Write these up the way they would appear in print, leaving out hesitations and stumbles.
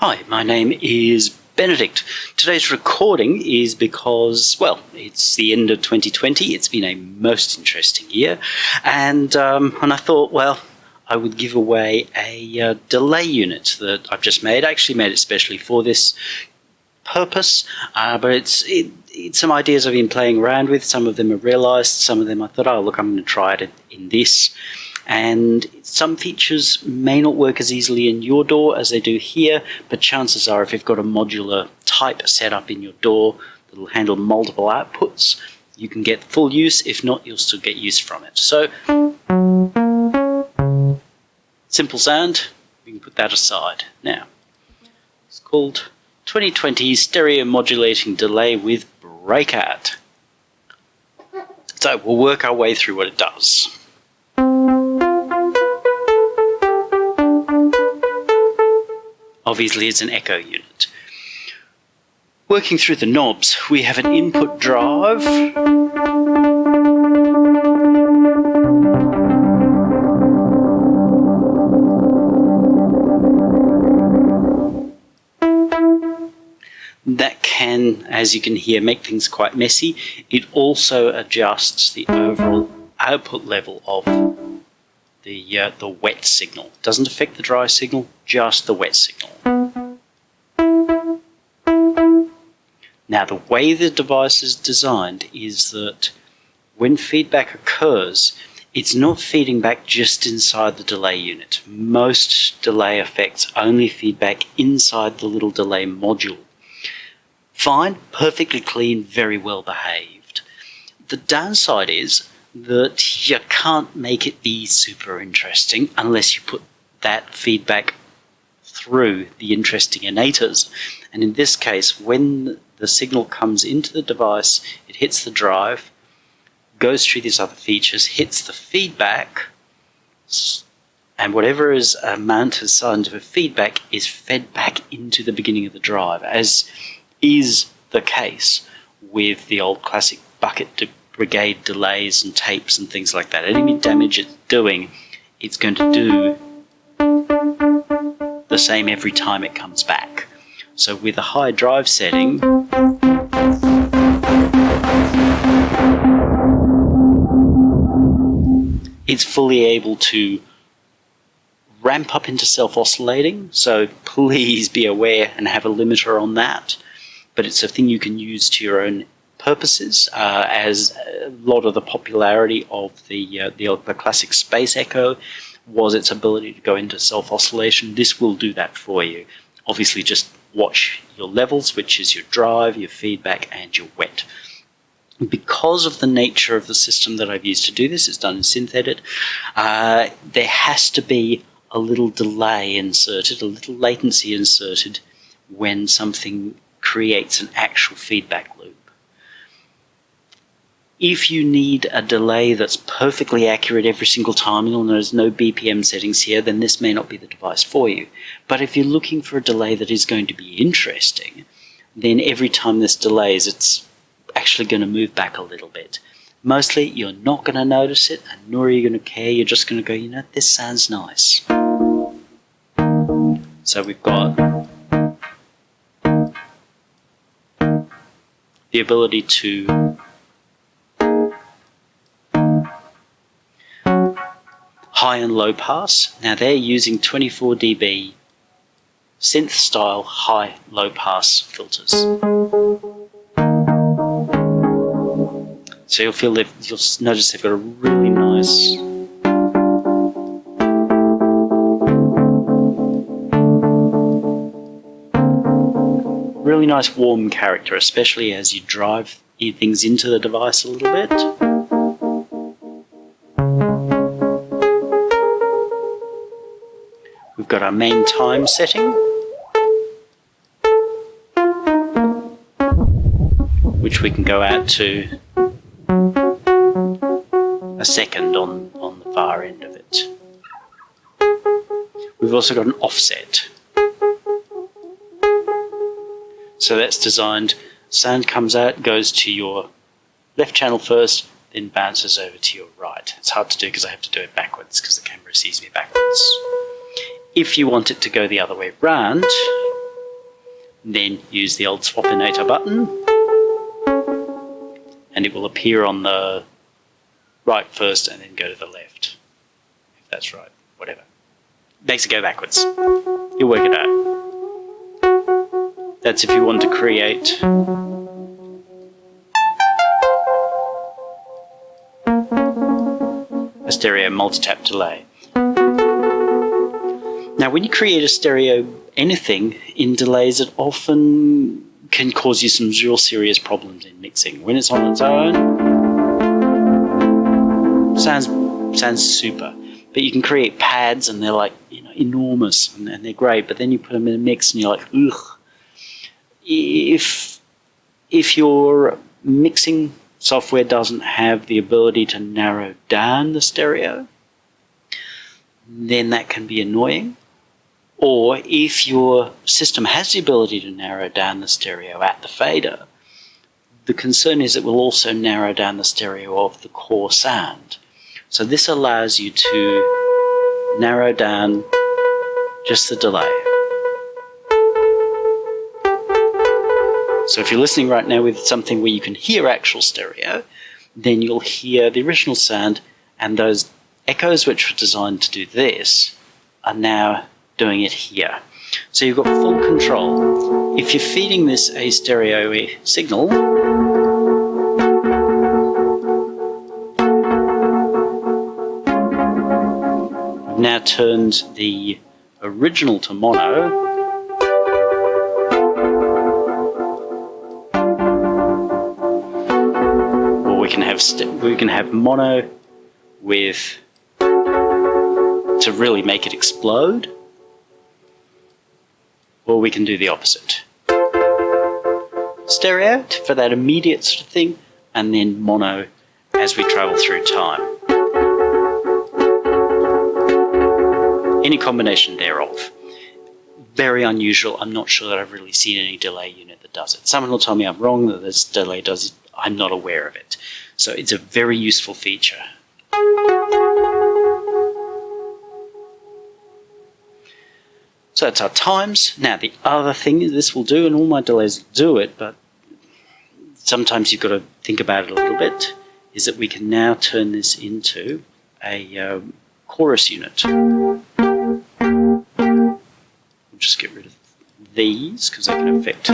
Hi, my name is Benedict. Today's recording is because, well, it's the end of 2020. It's been a most interesting year, and I thought, well, I would give away a delay unit that I've just made. I actually made it specially for this purpose, but it's some ideas I've been playing around with. Some of them are realised, some of them I thought, oh look, I'm going to try it in this. And some features may not work as easily in your DAW as they do here, but chances are if you've got a modular type set up in your DAW that will handle multiple outputs, you can get full use. If not, you'll still get use from it. So, simple sound, we can put that aside. Now, it's called 2020 Stereo Modulating Delay with Breakout. So, we'll work our way through what it does. Obviously, it's an echo unit. Working through the knobs, we have an input drive. That can, as you can hear, make things quite messy. It also adjusts the overall output level of the wet signal. Doesn't affect the dry signal, just the wet signal. Now, the way the device is designed is that when feedback occurs, it's not feeding back just inside the delay unit. Most delay effects only feedback inside the little delay module. Fine, perfectly clean, very well behaved. The downside is that you can't make it be super interesting unless you put that feedback through the interesting innators. And in this case, when the signal comes into the device, it hits the drive, goes through these other features, hits the feedback, and whatever is amount assigned to feedback is fed back into the beginning of the drive, as is the case with the old classic bucket brigade delays and tapes and things like that. Any damage it's doing, it's going to do the same every time it comes back. So with a high drive setting, it's fully able to ramp up into self-oscillating, so please be aware and have a limiter on that. But it's a thing you can use to your own purposes, as a lot of the popularity of the classic space echo was its ability to go into self-oscillation. This will do that for you. Obviously, just watch your levels, which is your drive, your feedback, and your wet. Because of the nature of the system that I've used to do this, it's done in SynthEdit, there has to be a little delay inserted, a little latency inserted when something creates an actual feedback loop. If you need a delay that's perfectly accurate every single time, and there's no BPM settings here, then this may not be the device for you. But if you're looking for a delay that is going to be interesting, then every time this delays, it's actually going to move back a little bit. Mostly, you're not going to notice it, and nor are you going to care. You're just going to go, you know, this sounds nice. So we've got the ability to high and low pass. Now they're using 24 dB synth style high low pass filters. So you'll notice they've got a really nice warm character, especially as you drive things into the device a little bit. We've got our main time setting, which we can go out to a second on the far end of it. We've also got an offset. So that's designed, sound comes out, goes to your left channel first, then bounces over to your right. It's hard to do because I have to do it backwards because the camera sees me backwards. If you want it to go the other way round, then use the old swapinator button, and it will appear on the right first and then go to the left. If that's right, whatever. Makes it go backwards. You'll work it out. That's if you want to create a stereo multi-tap delay. Now, when you create a stereo anything in delays, it often can cause you some real serious problems in mixing. When it's on its own, sounds super. But you can create pads and they're like, enormous and they're great, but then you put them in a mix and you're like, ugh. If your mixing software doesn't have the ability to narrow down the stereo, then that can be annoying. Or if your system has the ability to narrow down the stereo at the fader, the concern is it will also narrow down the stereo of the core sound. So this allows you to narrow down just the delay. So if you're listening right now with something where you can hear actual stereo, then you'll hear the original sound, and those echoes which were designed to do this are now doing it here. So you've got full control. If you're feeding this a stereo signal, I've now turned the original to mono, or we can have mono with to really make it explode, or we can do the opposite. Stereo for that immediate sort of thing, and then mono as we travel through time. Any combination thereof. Very unusual. I'm not sure that I've really seen any delay unit that does it. Someone will tell me I'm wrong, that this delay does it. I'm not aware of it. So it's a very useful feature. So that's our times. Now the other thing this will do, and all my delays do it, but sometimes you've got to think about it a little bit, is that we can now turn this into a chorus unit. We'll just get rid of these because they can affect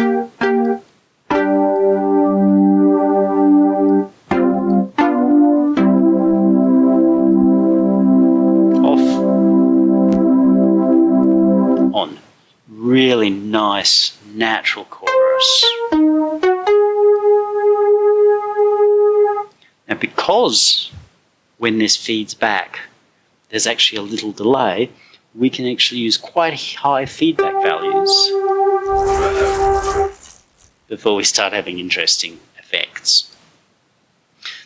really nice natural chorus. Now because when this feeds back there's actually a little delay, we can actually use quite high feedback values before we start having interesting effects.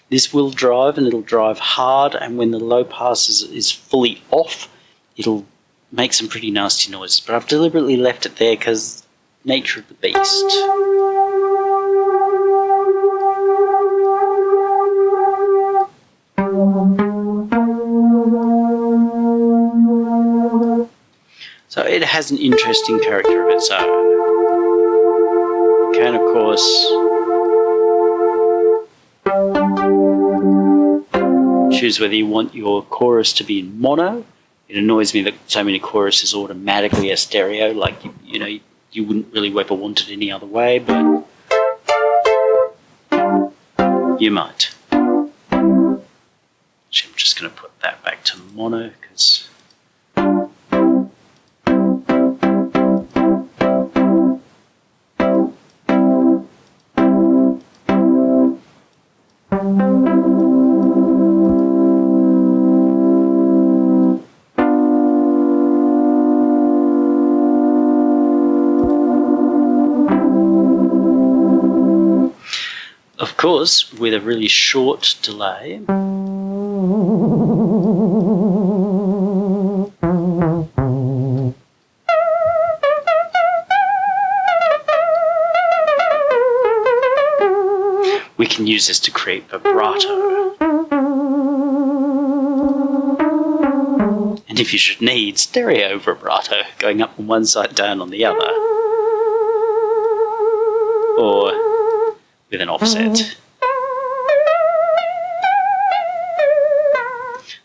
This will drive, and it'll drive hard, and when the low pass is fully off, it'll make some pretty nasty noises, but I've deliberately left it there because nature of the beast. So it has an interesting character of its own. You can, of course, choose whether you want your chorus to be in mono. It annoys me that so many choruses automatically are stereo, like you wouldn't really ever want it any other way, but you might. Actually, I'm just going to put that back to mono because of course, with a really short delay, we can use this to create vibrato. And if you should need stereo vibrato, going up on one side, down on the other. or with an offset.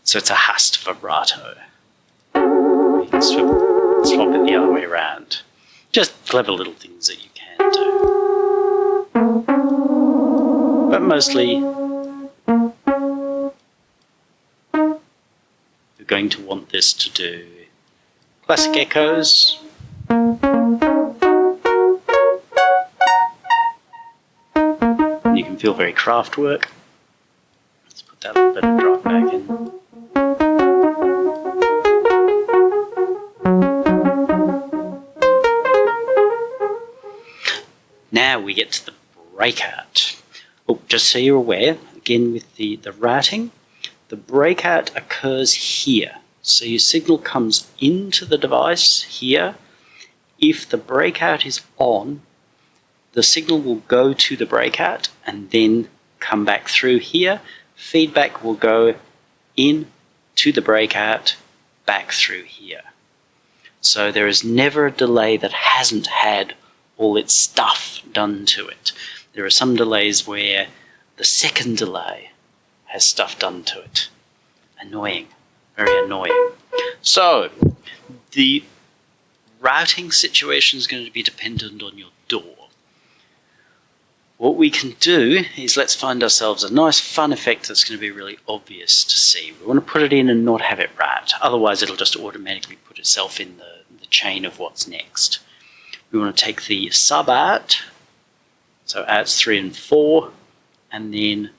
So it's a hushed vibrato. You can swap it the other way around. Just clever little things that you can do. But mostly, you're going to want this to do classic echoes. You can feel very craft work. Let's put that little bit of drop back in. Now we get to the breakout. Oh, just so you're aware, again with the routing, the breakout occurs here. So your signal comes into the device here. If the breakout is on, the signal will go to the breakout and then come back through here. Feedback will go in to the breakout, back through here. So there is never a delay that hasn't had all its stuff done to it. There are some delays where the second delay has stuff done to it. Annoying, very annoying. So the routing situation is going to be dependent on your DAW. What we can do is let's find ourselves a nice fun effect that's going to be really obvious to see. We want to put it in and not have it route, otherwise it'll just automatically put itself in the chain of what's next. We want to take the sub out, so outs 3 and 4, and then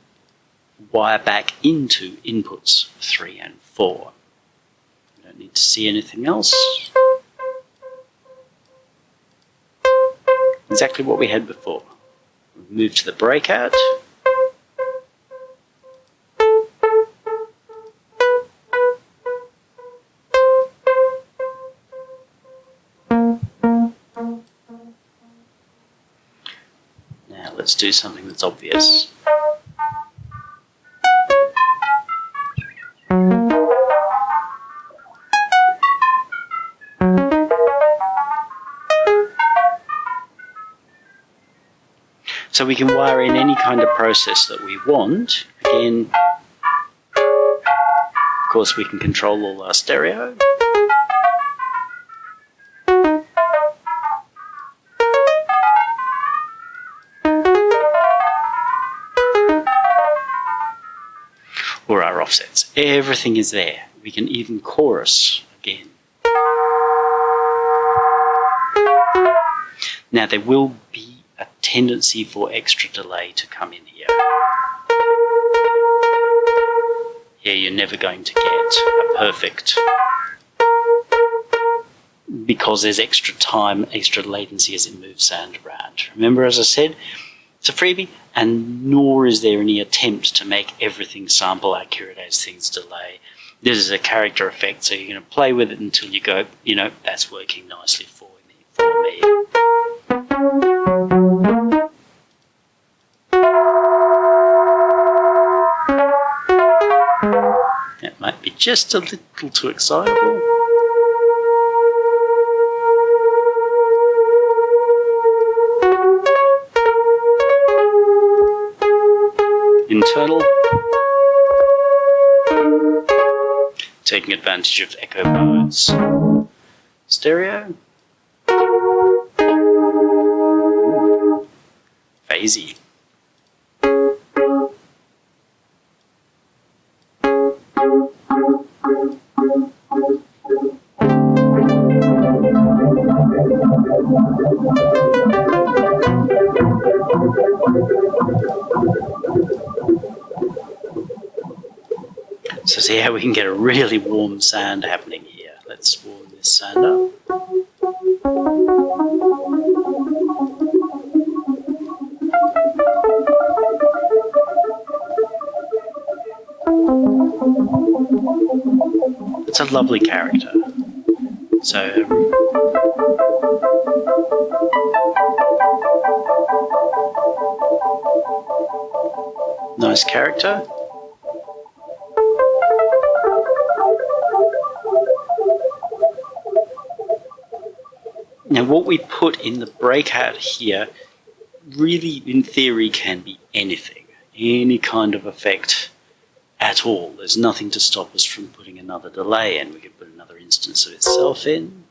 wire back into inputs 3 and 4. We don't need to see anything else. Exactly what we had before. We move to the breakout. Now let's do something that's obvious. So we can wire in any kind of process that we want. Again, of course we can control all our stereo. Or our offsets. Everything is there. We can even chorus again. Now there will be a tendency for extra delay to come in here. Here you're never going to get a perfect, because there's extra time, extra latency as it moves sound around. Remember, as I said, it's a freebie, and nor is there any attempt to make everything sample accurate as things delay. This is a character effect, so you're going to play with it until you go, you know, that's working nicely for me. That might be just a little too excitable. Internal. Taking advantage of echo modes. Stereo. Phasey. So see how we can get a really warm sound happening here. Let's warm this sound up. It's a lovely character. So nice character. Now what we put in the breakout here really, in theory, can be anything, any kind of effect at all. There's nothing to stop us from putting another delay in. We could put another instance of itself in.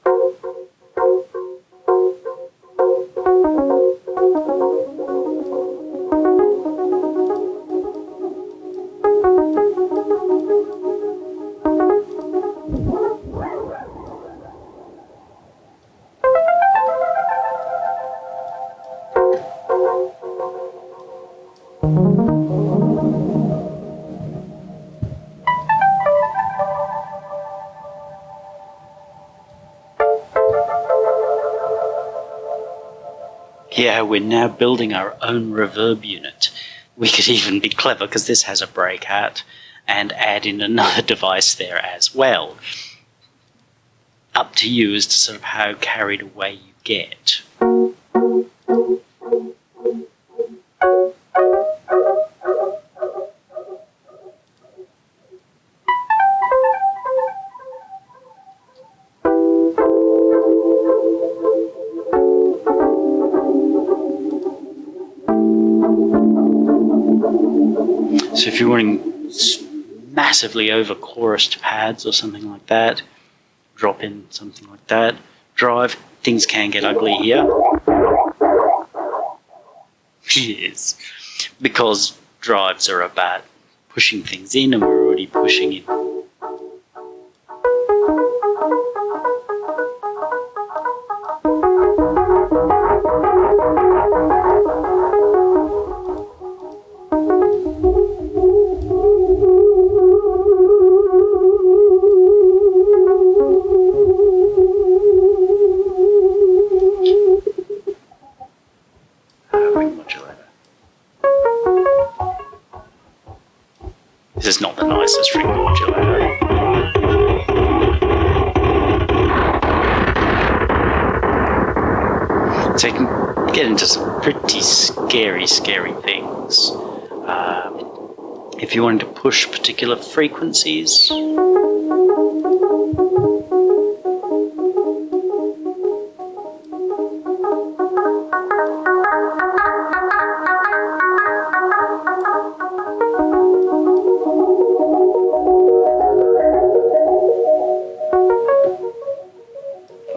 Yeah, we're now building our own reverb unit. We could even be clever, because this has a breakout, and add in another device there as well. Up to you as to sort of how carried away you get. So if you're wanting massively over chorused pads or something like that, drop in something like that. Drive, things can get ugly here. Yes, because drives are about pushing things in, and we're already pushing in. This is not the nicest ring modulator. So you can get into some pretty scary things. If you wanted to push particular frequencies,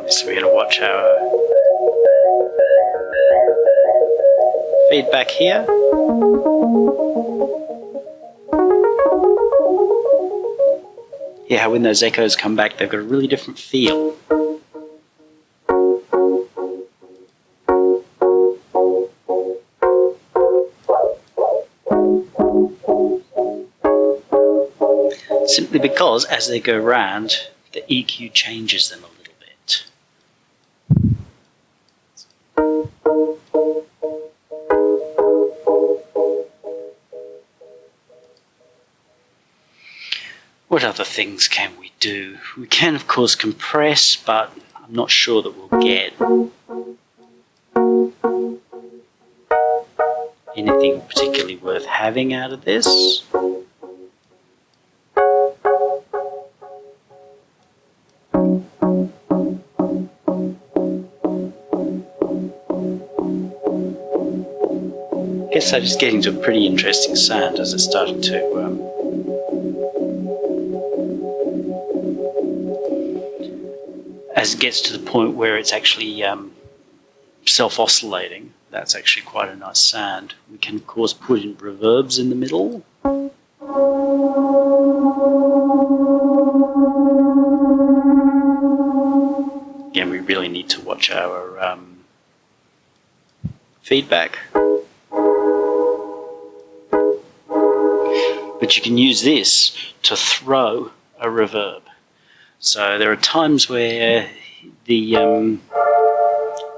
so we're going to watch our feedback here. Yeah, when those echoes come back, they've got a really different feel. Simply because as they go round, the EQ changes them a little bit. What other things can we do? We can, of course, compress, but I'm not sure that we'll get anything particularly worth having out of this. I guess that is getting to a pretty interesting sound as it's starting to as it gets to the point where it's actually self-oscillating. That's actually quite a nice sound. We can, of course, put in reverbs in the middle. Again, we really need to watch our feedback. But you can use this to throw a reverb. So there are times where the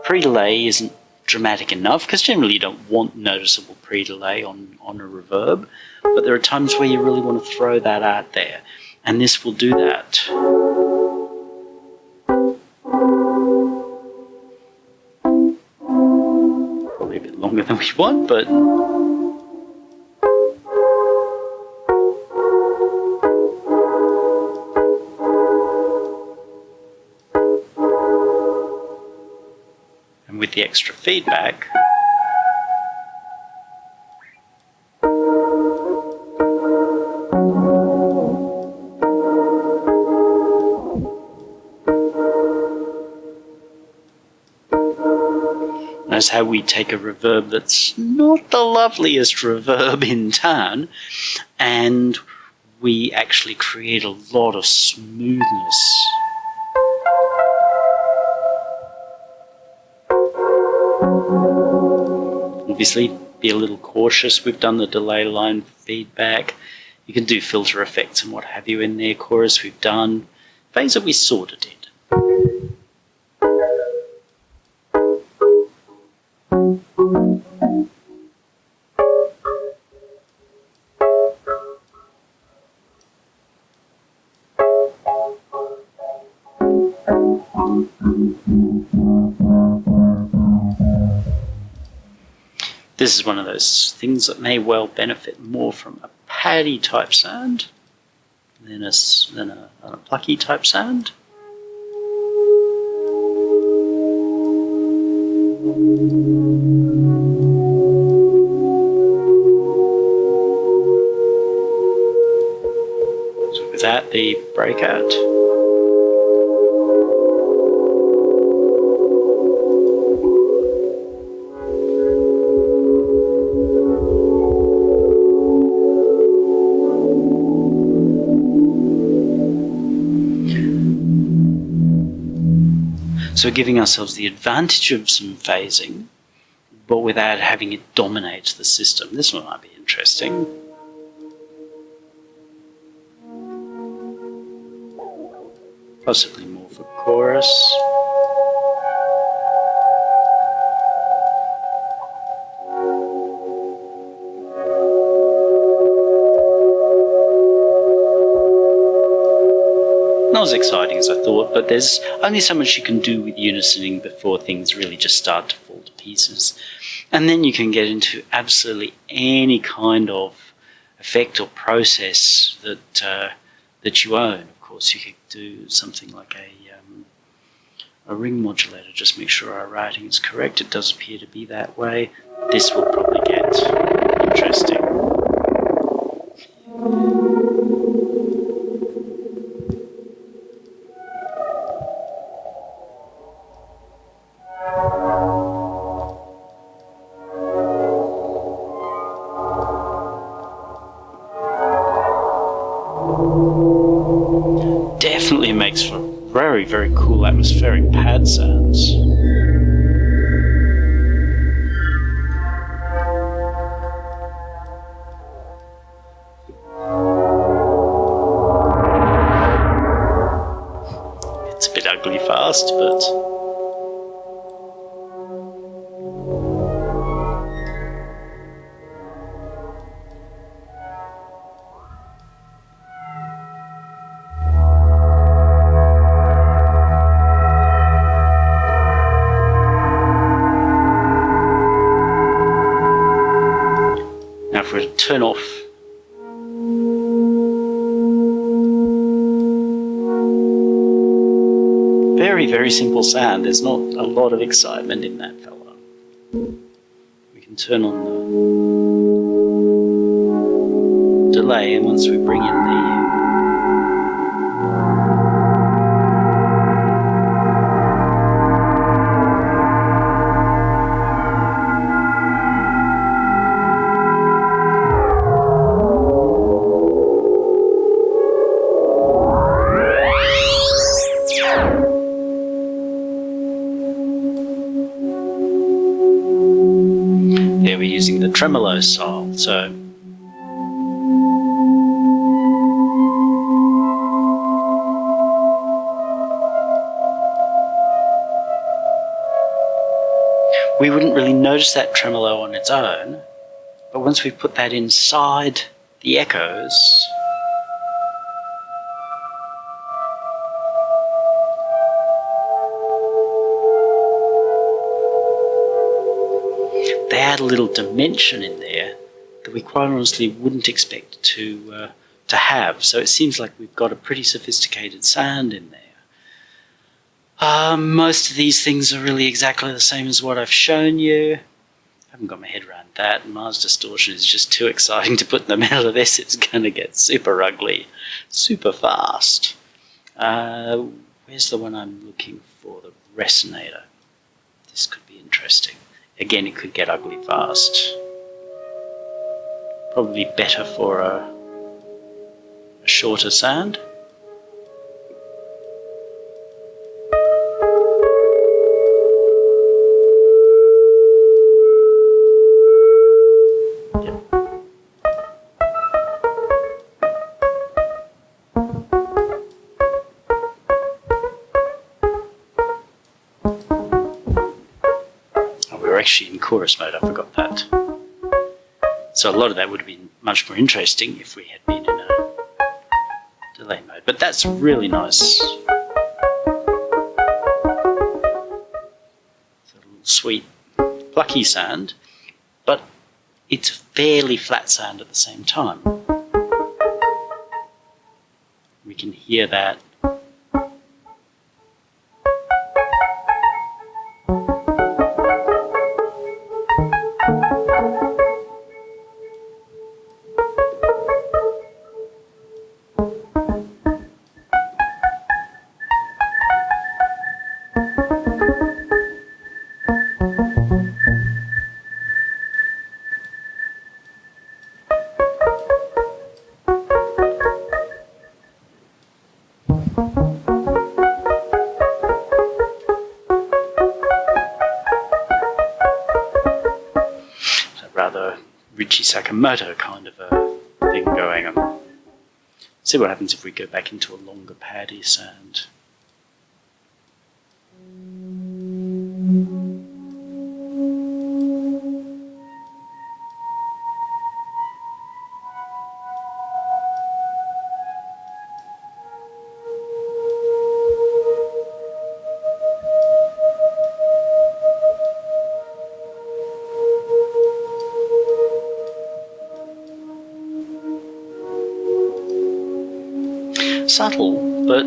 pre-delay isn't dramatic enough, because generally you don't want noticeable pre-delay on a reverb, but there are times where you really want to throw that out there, and this will do that. Probably a bit longer than we want, but with the extra feedback, Notice how we take a reverb that's not the loveliest reverb in town, and we actually create a lot of smoothness. Obviously, be a little cautious. We've done the delay line feedback. You can do filter effects and what have you in there. Chorus we've done. Phaser we sort of did. This is one of those things that may well benefit more from a paddy type sound than a plucky type sound. So with that, the breakout. So giving ourselves the advantage of some phasing, but without having it dominate the system. This one might be interesting. Possibly more for chorus. Not as exciting as I thought, but there's only so much you can do with unisoning before things really just start to fall to pieces. And then you can get into absolutely any kind of effect or process that you own. Of course, you could do something like a ring modulator. Just make sure our writing is correct. It does appear to be that way. This will probably get interesting. Definitely makes for very, very cool atmospheric pad sounds. It's a bit ugly fast, but now if we turn off very, very simple sound. There's not a lot of excitement in that fella. We can turn on the delay, and once we bring in the there we're using the tremolo style, so we wouldn't really notice that tremolo on its own, but once we put that inside the echoes, they add a little dimension in there that we quite honestly wouldn't expect to have. So it seems like we've got a pretty sophisticated sound in there. Most of these things are really exactly the same as what I've shown you. I haven't got my head around that. Mars distortion is just too exciting to put in the middle of this. It's going to get super ugly, super fast. Where's the one I'm looking for? The resonator. This could be interesting. Again, it could get ugly fast. Probably better for a shorter sand. Actually in chorus mode, I forgot that. So a lot of that would have been much more interesting if we had been in a delay mode. But that's really nice. It's a little sweet, plucky sound, but it's fairly flat sound at the same time. We can hear that. Rather Richie Sakamoto kind of a thing going on. See what happens if we go back into a longer paddy sound. Subtle, but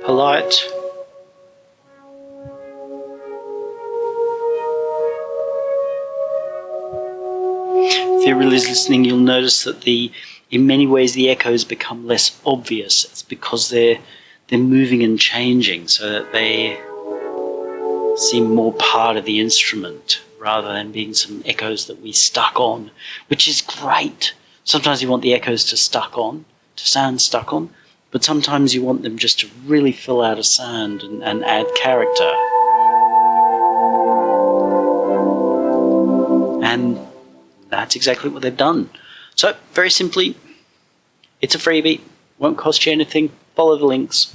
polite. If you're really listening, you'll notice that in many ways the echoes become less obvious. It's because they're moving and changing, so that they seem more part of the instrument rather than being some echoes that we stuck on, which is great. Sometimes you want the echoes to sound stuck on, but sometimes you want them just to really fill out a sound and add character. And that's exactly what they've done. So, very simply, it's a freebie, won't cost you anything, follow the links.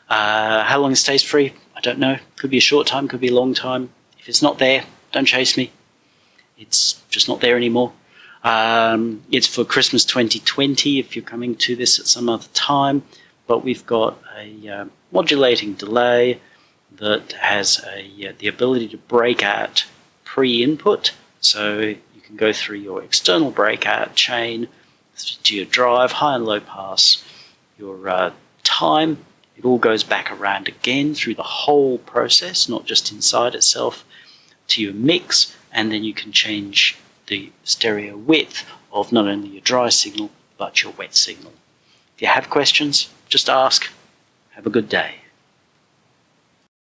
How long it stays free, I don't know. Could be a short time, could be a long time. If it's not there, don't chase me. It's just not there anymore. It's for Christmas 2020 if you're coming to this at some other time. But we've got a modulating delay that has the ability to break out pre-input. So you can go through your external breakout chain to your drive, high and low pass, your time. It all goes back around again through the whole process, not just inside itself, to your mix, and then you can change the stereo width of not only your dry signal, but your wet signal. If you have questions, just ask. Have a good day.